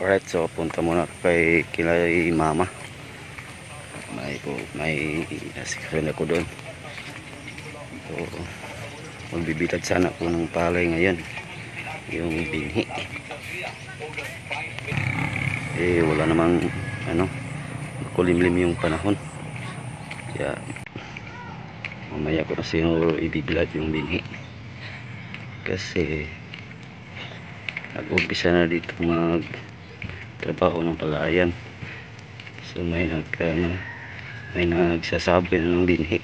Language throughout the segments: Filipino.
Alright, so punta muna kay mama. May nasikarin ako doon. So magbibitad sana po ng palay ngayon, yung binhi. Wala namang kulimlim yung panahon, kaya mamaya ko na siguro ibibilad yung binhi kasi nag-umpisa na dito mag trabaho ng palayan. So may nagsasabi na ng binhi,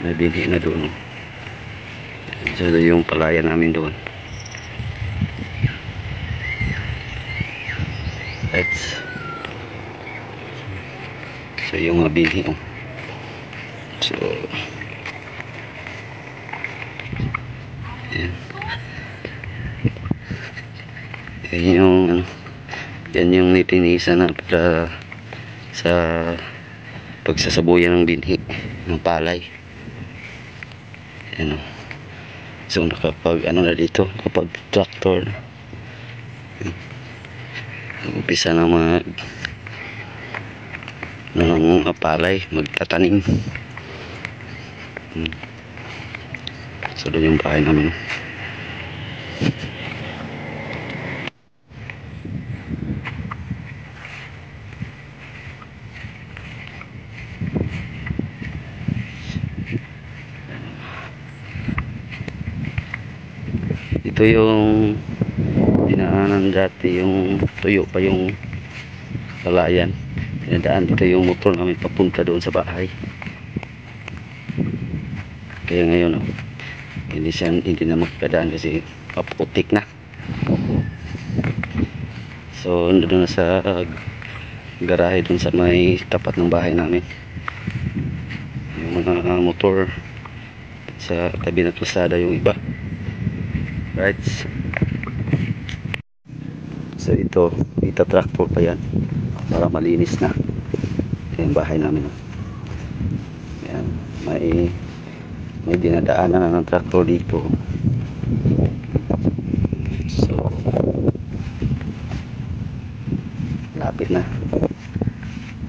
may binhi na doon. So yung palayan namin doon. So yung mga binhi, so yan yung nitinisan na para sa pagsasabuyan ng binhi ng palay. So nakapag na dito, kapag tractor umpisa na mga palay, magtatanim. So doon yung bahay namin. Ito yung dinaanan dati, yung tuyo pa yung palayan. Dinadaan dito yung motor namin papunta doon sa bahay. Kaya ngayon hindi na magkadaan kasi paputik na. So doon na sa garahe doon sa may tapat ng bahay namin yung mga motor. Sa tabi ng kalsada yung iba. Right. So ito traktor pa yan para malinis na yung bahay namin. Yan, may dinadaanan na ng traktor dito. So lapit na.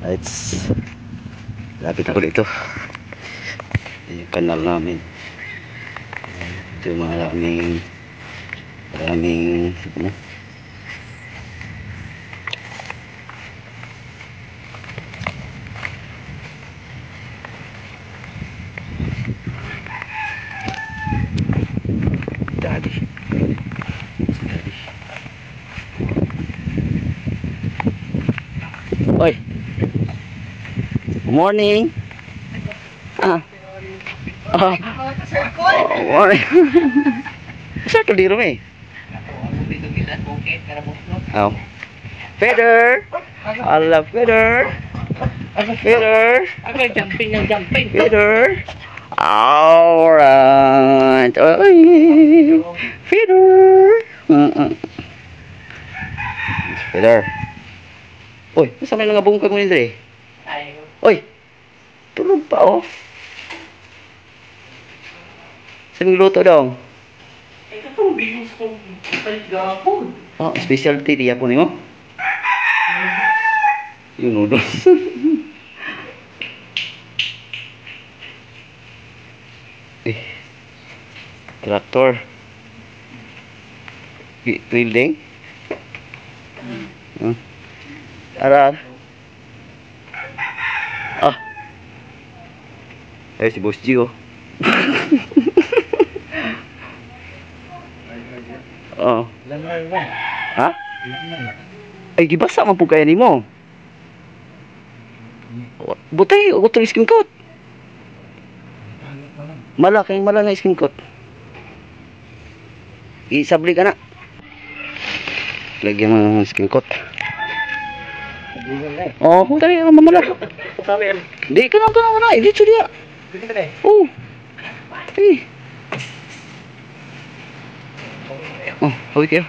Right. Lapit ako dito. Yung kanal namin. Ito yung maraming daddy. Oi, good morning. Morning. Sa kaliro eh. Oh. Feather. I love feather. Feather. Jumping. Feather. Alright. Feather. Feather. Uy, nasa may nga bungkag mo nito eh. Uy, tulog pa oh. Sabing luto daw. Ito bihos kong palit gapon. Oh, specialty di Yapon mo. Yung noodles. Traktor. Building. Aral. Si Boss G oh. Oh. Ha? Ay gibasa man pud kaya nimo. Butay og to skin coat. Malaking na skin coat. Isabli ka na. Lagyan mo ng skin coat. Oh, dali mamala. Di ka na. Dito dia. Oh. Oh, hawik kayo.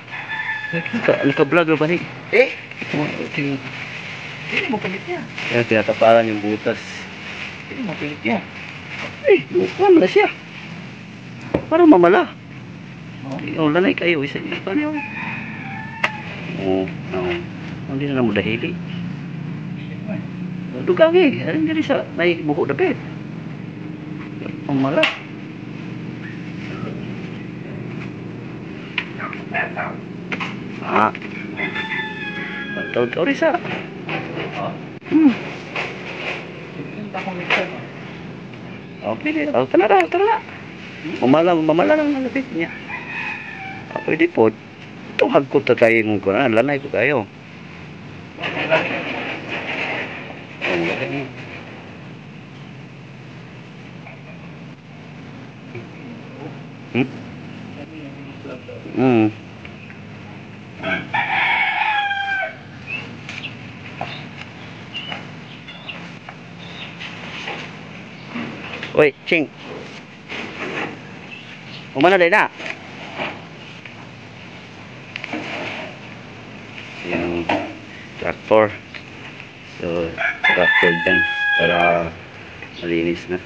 Naka-vlog ba ni? Hindi mo palit niya. Kaya tinataparan yung butas. Hindi mo palit niya. Mamala siya. Parang mamala. Oh. Oh, lanay kayo. Isa pa niyo. Oo. Oo. Hindi na mo dahili. Dugang eh. Hindi rin sa may buho dapit. Ang mala. Ah. Taw-taw rin sa. Hmm. Okay, oh, tara na, tara na. Mamala lang ang lapit niya. Pwede po. Itong hagkot na tayo mong kunan. Lanay ko kayo. Hmm? Hmm. Uy, Ching. Umana din na. Yung tractor. So, tractor dyan para malinis na.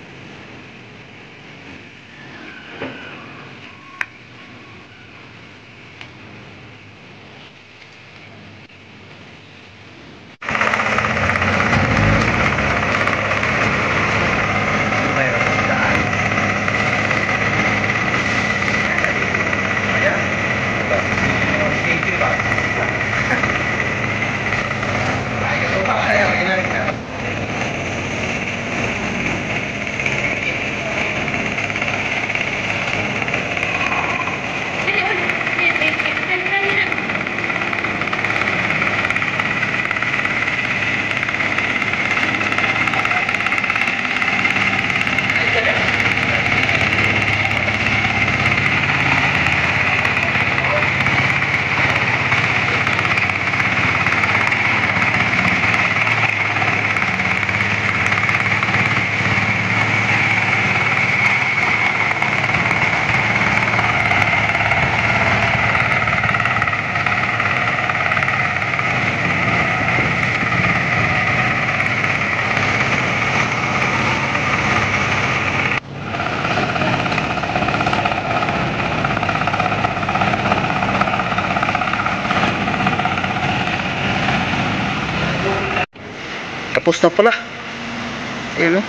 Tapos na pala. Ayun o.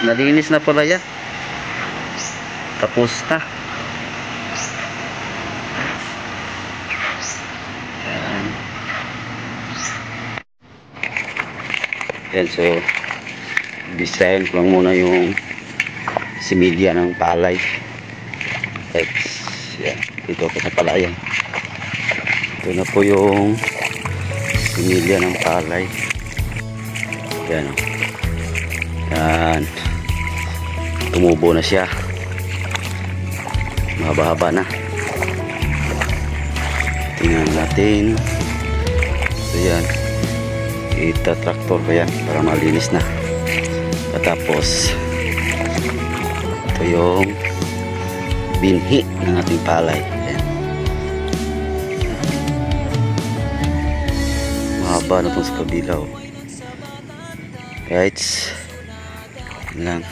Nalinis na pala yan. Tapos na. Yan. So, bisahin ko lang muna yung similya ng palay. Yan. Ito ko sa palayan. Ito na po yung similya ng palay. Yan o. Yan. Tumubo na siya. Mahaba-haba na. Tingnan natin. So yan. Ita-traktor ko yan para malinis na. Tapos ito yung binhi ng ating palay. Yan. Mahaba na itong sa kabilaw. Right, lang.